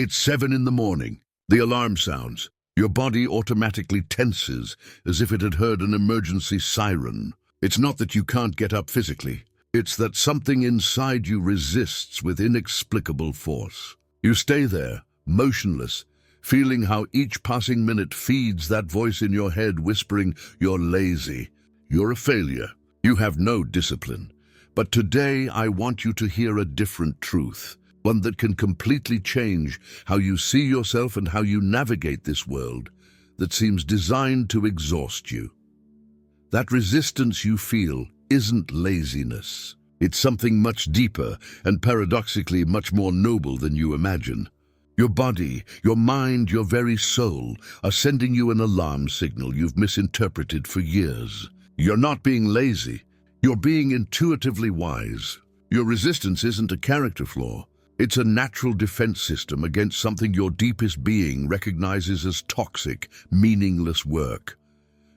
It's 7 in the morning. The alarm sounds. Your body automatically tenses as if it had heard an emergency siren. It's not that you can't get up physically. It's that something inside you resists with inexplicable force. You stay there, motionless, feeling how each passing minute feeds that voice in your head whispering, "You're lazy. You're a failure. You have no discipline." But today I want you to hear a different truth, one that can completely change how you see yourself and how you navigate this world that seems designed to exhaust you. That resistance you feel isn't laziness. It's something much deeper and paradoxically much more noble than you imagine. Your body, your mind, your very soul are sending you an alarm signal you've misinterpreted for years. You're not being lazy. You're being intuitively wise. Your resistance isn't a character flaw. It's a natural defense system against something your deepest being recognizes as toxic, meaningless work.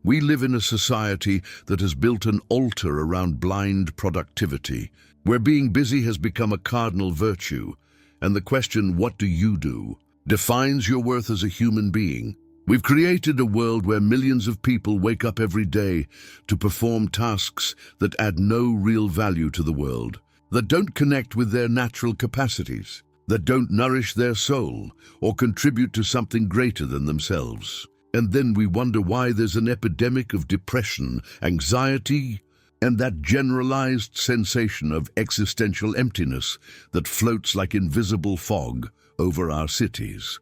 We live in a society that has built an altar around blind productivity, where being busy has become a cardinal virtue, and the question, "What do you do?" defines your worth as a human being. We've created a world where millions of people wake up every day to perform tasks that add no real value to the world, that don't connect with their natural capacities, that don't nourish their soul or contribute to something greater than themselves. And then we wonder why there's an epidemic of depression, anxiety, and that generalized sensation of existential emptiness that floats like invisible fog over our cities.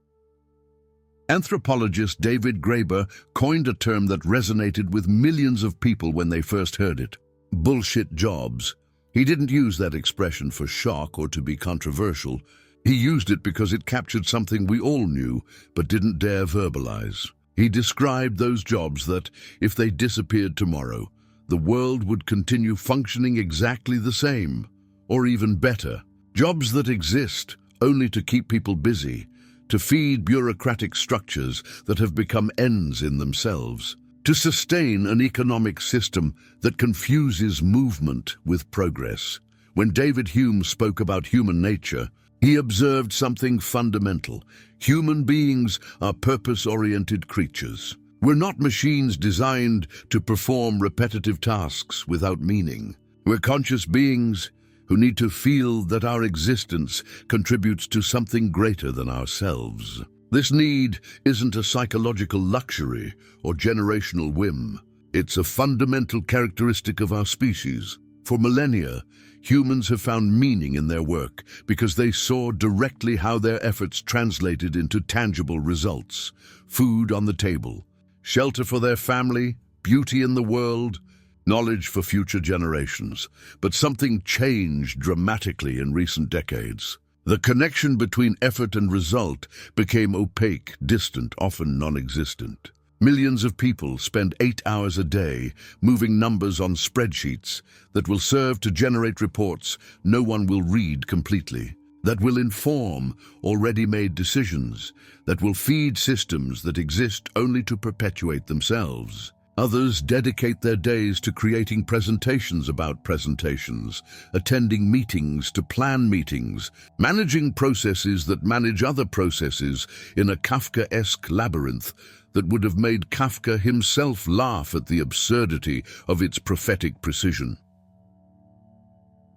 Anthropologist David Graeber coined a term that resonated with millions of people when they first heard it: bullshit jobs. He didn't use that expression for shock or to be controversial. He used it because it captured something we all knew but didn't dare verbalize. He described those jobs that, if they disappeared tomorrow, the world would continue functioning exactly the same, or even better. Jobs that exist only to keep people busy, to feed bureaucratic structures that have become ends in themselves, to sustain an economic system that confuses movement with progress. When David Hume spoke about human nature, he observed something fundamental. Human beings are purpose-oriented creatures. We're not machines designed to perform repetitive tasks without meaning. We're conscious beings who need to feel that our existence contributes to something greater than ourselves. This need isn't a psychological luxury or generational whim. It's a fundamental characteristic of our species. For millennia, humans have found meaning in their work because they saw directly how their efforts translated into tangible results: food on the table, shelter for their family, beauty in the world, knowledge for future generations. But something changed dramatically in recent decades. The connection between effort and result became opaque, distant, often non-existent. Millions of people spend 8 hours a day moving numbers on spreadsheets that will serve to generate reports no one will read completely, that will inform already made decisions, that will feed systems that exist only to perpetuate themselves. Others dedicate their days to creating presentations about presentations, attending meetings to plan meetings, managing processes that manage other processes in a Kafkaesque labyrinth that would have made Kafka himself laugh at the absurdity of its prophetic precision.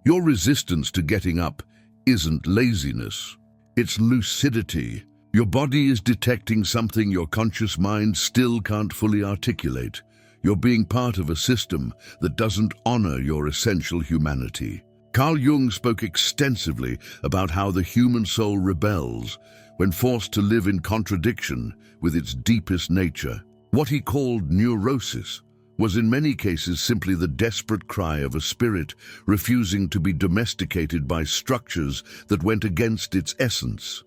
Your resistance to getting up isn't laziness, it's lucidity. Your body is detecting something your conscious mind still can't fully articulate. You're being part of a system that doesn't honor your essential humanity. Carl Jung spoke extensively about how the human soul rebels when forced to live in contradiction with its deepest nature. What he called neurosis was in many cases simply the desperate cry of a spirit refusing to be domesticated by structures that went against its essence.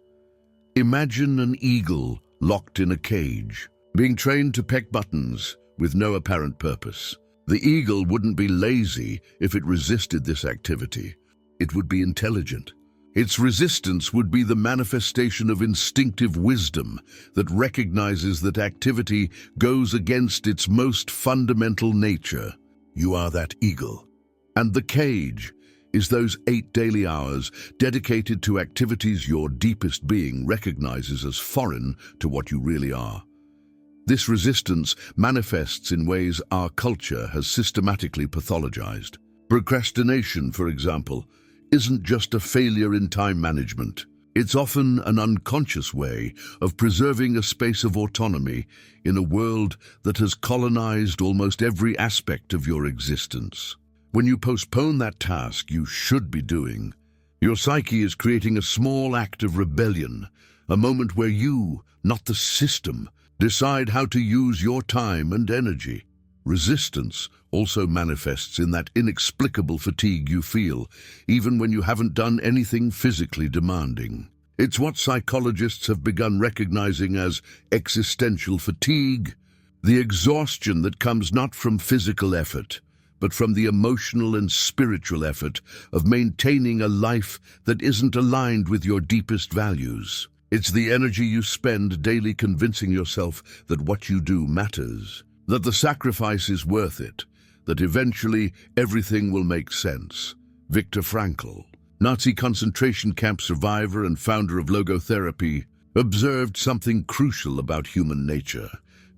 Imagine an eagle locked in a cage, being trained to peck buttons with no apparent purpose. The eagle wouldn't be lazy if it resisted this activity. It would be intelligent. Its resistance would be the manifestation of instinctive wisdom that recognizes that activity goes against its most fundamental nature. You are that eagle. And the cage, is those 8 daily hours dedicated to activities your deepest being recognizes as foreign to what you really are. This resistance manifests in ways our culture has systematically pathologized. Procrastination, for example, isn't just a failure in time management. It's often an unconscious way of preserving a space of autonomy in a world that has colonized almost every aspect of your existence. When you postpone that task you should be doing, your psyche is creating a small act of rebellion, a moment where you, not the system, decide how to use your time and energy. Resistance also manifests in that inexplicable fatigue you feel, even when you haven't done anything physically demanding. It's what psychologists have begun recognizing as existential fatigue, the exhaustion that comes not from physical effort, but from the emotional and spiritual effort of maintaining a life that isn't aligned with your deepest values. It's the energy you spend daily convincing yourself that what you do matters, that the sacrifice is worth it, that eventually everything will make sense. Viktor Frankl, Nazi concentration camp survivor and founder of logotherapy, observed something crucial about human nature.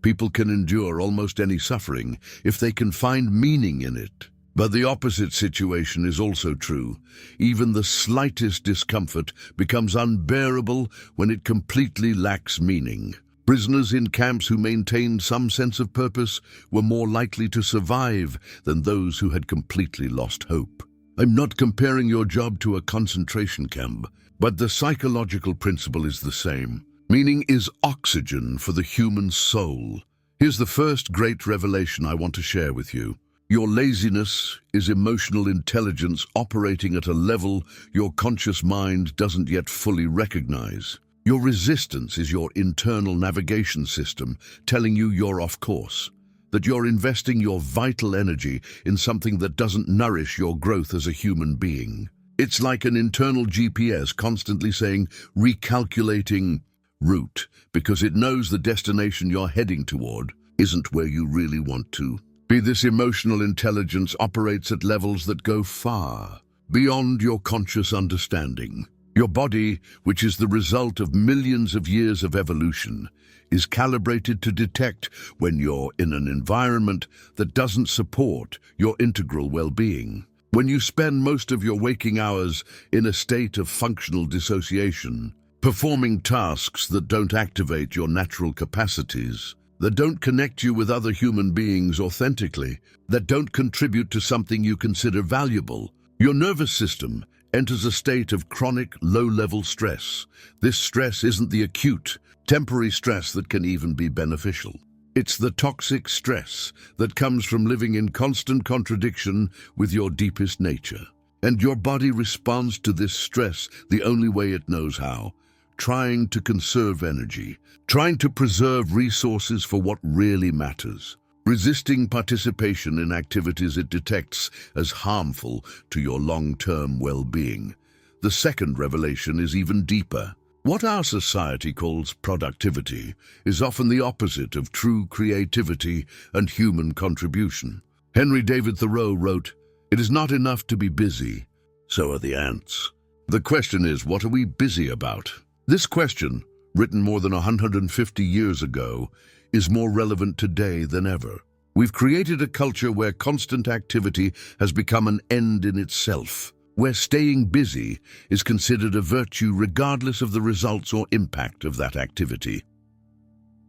People can endure almost any suffering if they can find meaning in it. But the opposite situation is also true. Even the slightest discomfort becomes unbearable when it completely lacks meaning. Prisoners in camps who maintained some sense of purpose were more likely to survive than those who had completely lost hope. I'm not comparing your job to a concentration camp, but the psychological principle is the same. Meaning is oxygen for the human soul. Here's the first great revelation I want to share with you. Your laziness is emotional intelligence operating at a level your conscious mind doesn't yet fully recognize. Your resistance is your internal navigation system telling you you're off course, that you're investing your vital energy in something that doesn't nourish your growth as a human being. It's like an internal GPS constantly saying, recalculating route, because it knows the destination you're heading toward isn't where you really want to be. This emotional intelligence operates at levels that go far beyond your conscious understanding. Your body, which is the result of millions of years of evolution, is calibrated to detect when you're in an environment that doesn't support your integral well-being. When you spend most of your waking hours in a state of functional dissociation, performing tasks that don't activate your natural capacities, that don't connect you with other human beings authentically, that don't contribute to something you consider valuable, your nervous system enters a state of chronic, low-level stress. This stress isn't the acute, temporary stress that can even be beneficial. It's the toxic stress that comes from living in constant contradiction with your deepest nature. And your body responds to this stress the only way it knows how, trying to conserve energy, trying to preserve resources for what really matters, resisting participation in activities it detects as harmful to your long-term well-being. The second revelation is even deeper. What our society calls productivity is often the opposite of true creativity and human contribution. Henry David Thoreau wrote, "It is not enough to be busy, so are the ants." The question is, what are we busy about? This question, written more than 150 years ago, is more relevant today than ever. We've created a culture where constant activity has become an end in itself, where staying busy is considered a virtue regardless of the results or impact of that activity.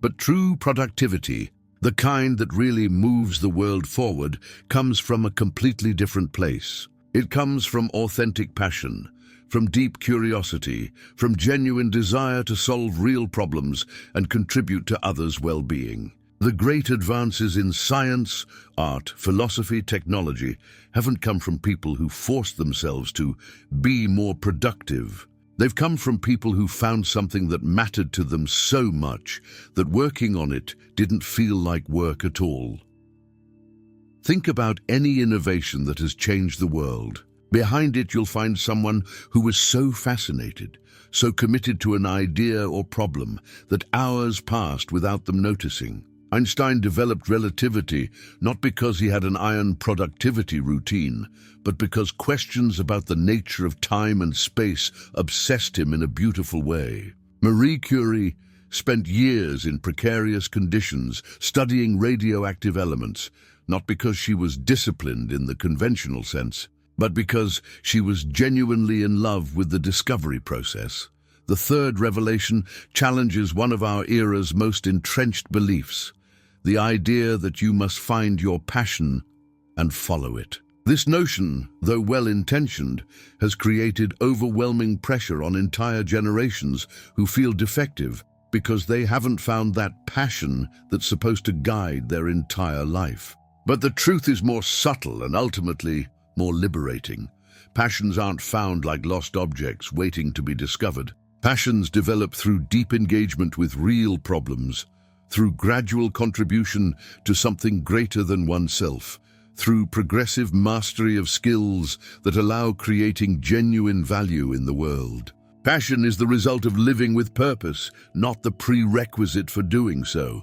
But true productivity, the kind that really moves the world forward, comes from a completely different place. It comes from authentic passion, from deep curiosity, from genuine desire to solve real problems and contribute to others' well-being. The great advances in science, art, philosophy, technology haven't come from people who forced themselves to be more productive. They've come from people who found something that mattered to them so much that working on it didn't feel like work at all. Think about any innovation that has changed the world. Behind it, you'll find someone who was so fascinated, so committed to an idea or problem that hours passed without them noticing. Einstein developed relativity not because he had an iron productivity routine, but because questions about the nature of time and space obsessed him in a beautiful way. Marie Curie spent years in precarious conditions studying radioactive elements, not because she was disciplined in the conventional sense, but because she was genuinely in love with the discovery process. The third revelation challenges one of our era's most entrenched beliefs, the idea that you must find your passion and follow it. This notion, though well-intentioned, has created overwhelming pressure on entire generations who feel defective because they haven't found that passion that's supposed to guide their entire life. But the truth is more subtle and ultimately more liberating. Passions aren't found like lost objects waiting to be discovered. Passions develop through deep engagement with real problems, through gradual contribution to something greater than oneself, through progressive mastery of skills that allow creating genuine value in the world. Passion is the result of living with purpose, not the prerequisite for doing so.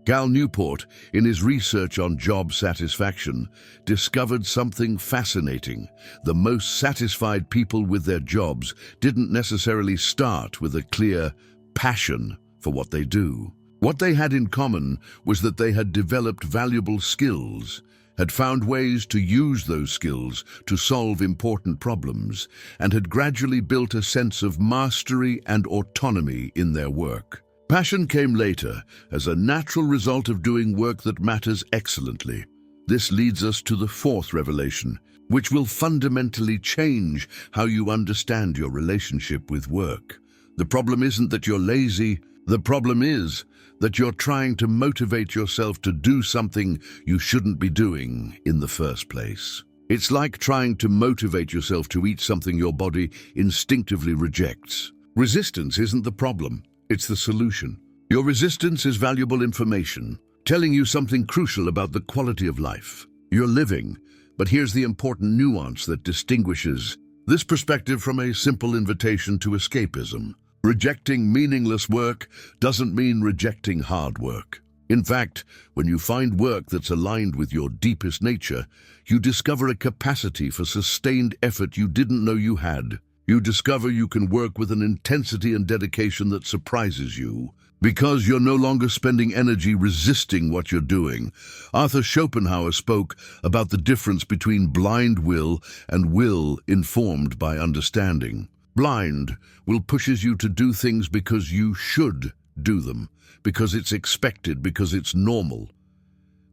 Cal Newport, in his research on job satisfaction, discovered something fascinating. The most satisfied people with their jobs didn't necessarily start with a clear passion for what they do. What they had in common was that they had developed valuable skills, had found ways to use those skills to solve important problems, and had gradually built a sense of mastery and autonomy in their work. Passion came later, as a natural result of doing work that matters excellently. This leads us to the fourth revelation, which will fundamentally change how you understand your relationship with work. The problem isn't that you're lazy. The problem is that you're trying to motivate yourself to do something you shouldn't be doing in the first place. It's like trying to motivate yourself to eat something your body instinctively rejects. Resistance isn't the problem. It's the solution. Your resistance is valuable information, telling you something crucial about the quality of life you're living. But here's the important nuance that distinguishes this perspective from a simple invitation to escapism. Rejecting meaningless work doesn't mean rejecting hard work. In fact, when you find work that's aligned with your deepest nature, you discover a capacity for sustained effort you didn't know you had. You discover you can work with an intensity and dedication that surprises you, because you're no longer spending energy resisting what you're doing. Arthur Schopenhauer spoke about the difference between blind will and will informed by understanding. Blind will pushes you to do things because you should do them, because it's expected, because it's normal.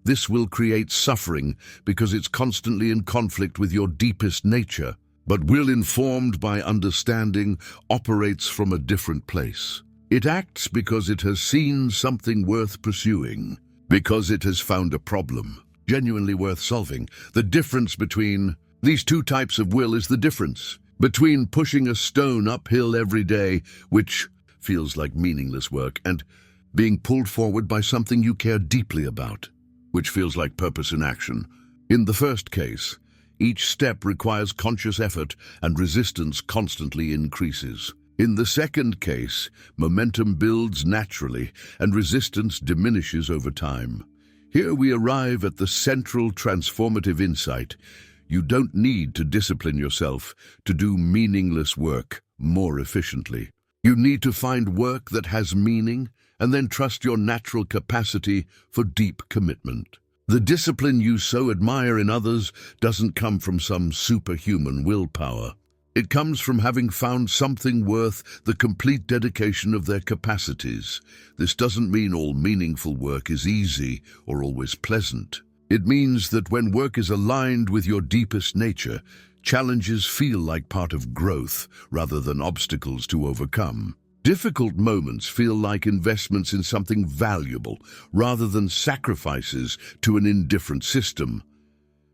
This will create suffering because it's constantly in conflict with your deepest nature. But will informed by understanding operates from a different place. It acts because it has seen something worth pursuing, because it has found a problem genuinely worth solving. The difference between these two types of will is the difference between pushing a stone uphill every day, which feels like meaningless work, and being pulled forward by something you care deeply about, which feels like purpose in action. In the first case, each step requires conscious effort and resistance constantly increases. In the second case, momentum builds naturally and resistance diminishes over time. Here we arrive at the central transformative insight. You don't need to discipline yourself to do meaningless work more efficiently. You need to find work that has meaning and then trust your natural capacity for deep commitment. The discipline you so admire in others doesn't come from some superhuman willpower. It comes from having found something worth the complete dedication of their capacities. This doesn't mean all meaningful work is easy or always pleasant. It means that when work is aligned with your deepest nature, challenges feel like part of growth rather than obstacles to overcome. Difficult moments feel like investments in something valuable rather than sacrifices to an indifferent system.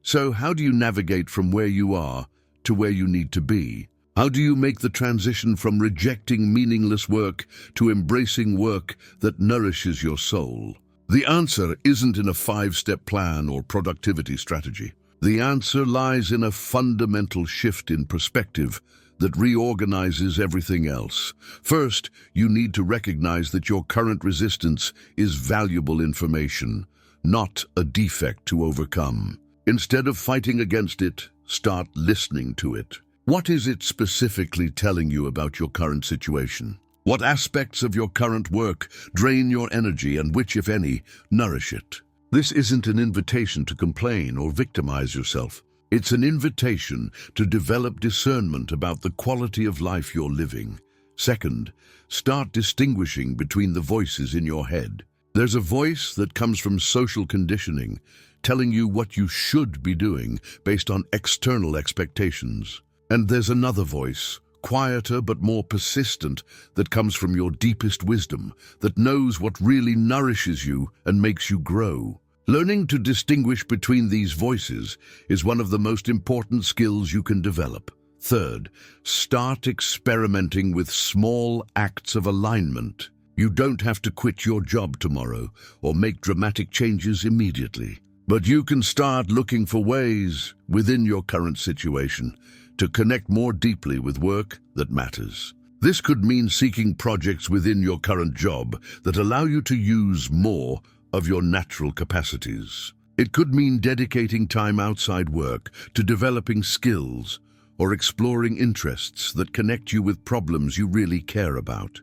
So how do you navigate from where you are to where you need to be? How do you make the transition from rejecting meaningless work to embracing work that nourishes your soul? The answer isn't in a 5-step plan or productivity strategy. The answer lies in a fundamental shift in perspective that reorganizes everything else. First, you need to recognize that your current resistance is valuable information, not a defect to overcome. Instead of fighting against it, start listening to it. What is it specifically telling you about your current situation? What aspects of your current work drain your energy and which, if any, nourish it? This isn't an invitation to complain or victimize yourself. It's an invitation to develop discernment about the quality of life you're living. Second, start distinguishing between the voices in your head. There's a voice that comes from social conditioning, telling you what you should be doing based on external expectations. And there's another voice, quieter but more persistent, that comes from your deepest wisdom, that knows what really nourishes you and makes you grow. Learning to distinguish between these voices is one of the most important skills you can develop. Third, start experimenting with small acts of alignment. You don't have to quit your job tomorrow or make dramatic changes immediately, but you can start looking for ways within your current situation to connect more deeply with work that matters. This could mean seeking projects within your current job that allow you to use more of your natural capacities. It could mean dedicating time outside work to developing skills or exploring interests that connect you with problems you really care about.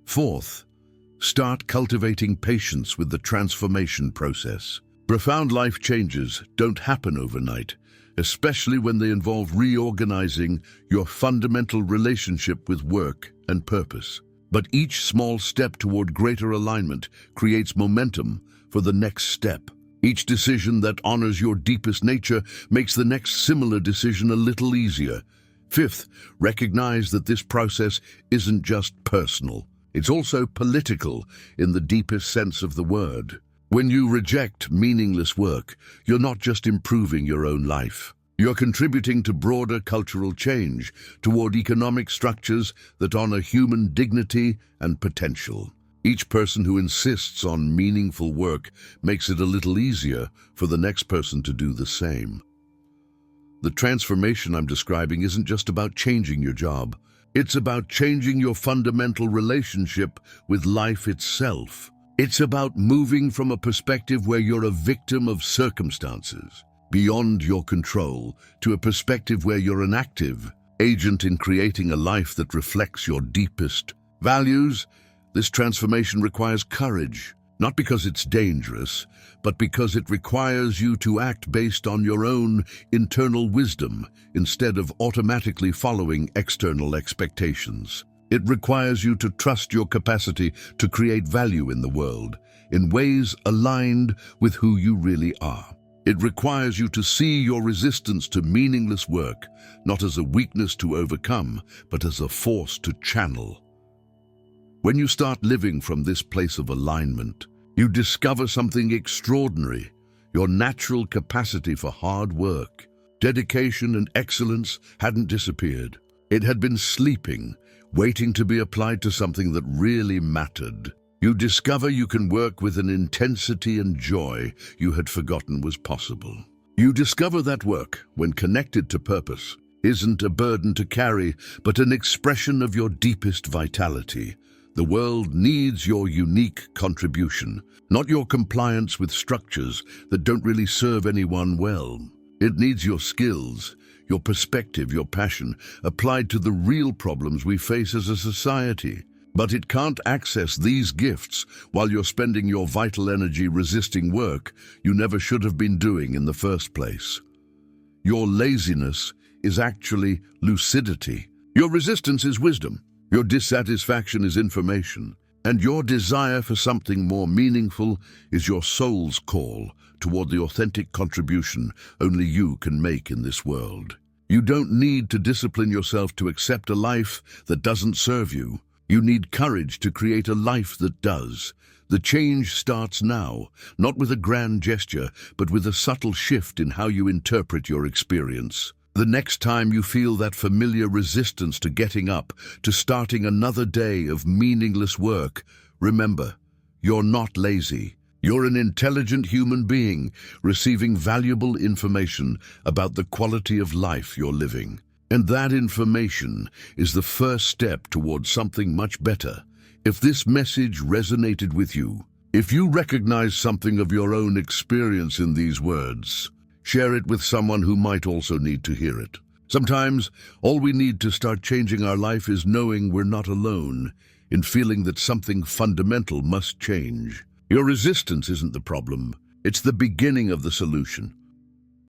Fourth, start cultivating patience with the transformation process. Profound life changes don't happen overnight, especially when they involve reorganizing your fundamental relationship with work and purpose. But each small step toward greater alignment creates momentum for the next step. Each decision that honors your deepest nature makes the next similar decision a little easier. Fifth, recognize that this process isn't just personal. It's also political in the deepest sense of the word. When you reject meaningless work, you're not just improving your own life. You're contributing to broader cultural change, toward economic structures that honor human dignity and potential. Each person who insists on meaningful work makes it a little easier for the next person to do the same. The transformation I'm describing isn't just about changing your job. It's about changing your fundamental relationship with life itself. It's about moving from a perspective where you're a victim of circumstances, beyond your control, to a perspective where you're an active agent in creating a life that reflects your deepest values. This transformation requires courage, not because it's dangerous, but because it requires you to act based on your own internal wisdom instead of automatically following external expectations. It requires you to trust your capacity to create value in the world in ways aligned with who you really are. It requires you to see your resistance to meaningless work not as a weakness to overcome, but as a force to channel. When you start living from this place of alignment, you discover something extraordinary. Your natural capacity for hard work, dedication, and excellence hadn't disappeared. It had been sleeping, waiting to be applied to something that really mattered. You discover you can work with an intensity and joy you had forgotten was possible. You discover that work, when connected to purpose, isn't a burden to carry, but an expression of your deepest vitality. The world needs your unique contribution, not your compliance with structures that don't really serve anyone well. It needs your skills, your perspective, your passion, applied to the real problems we face as a society. But it can't access these gifts while you're spending your vital energy resisting work you never should have been doing in the first place. Your laziness is actually lucidity. Your resistance is wisdom. Your dissatisfaction is information. And your desire for something more meaningful is your soul's call toward the authentic contribution only you can make in this world. You don't need to discipline yourself to accept a life that doesn't serve you. You need courage to create a life that does. The change starts now, not with a grand gesture, but with a subtle shift in how you interpret your experience. The next time you feel that familiar resistance to getting up, to starting another day of meaningless work, remember, you're not lazy. You're an intelligent human being, receiving valuable information about the quality of life you're living. And that information is the first step towards something much better. If this message resonated with you, if you recognize something of your own experience in these words, share it with someone who might also need to hear it. Sometimes, all we need to start changing our life is knowing we're not alone in feeling that something fundamental must change. Your resistance isn't the problem. It's the beginning of the solution.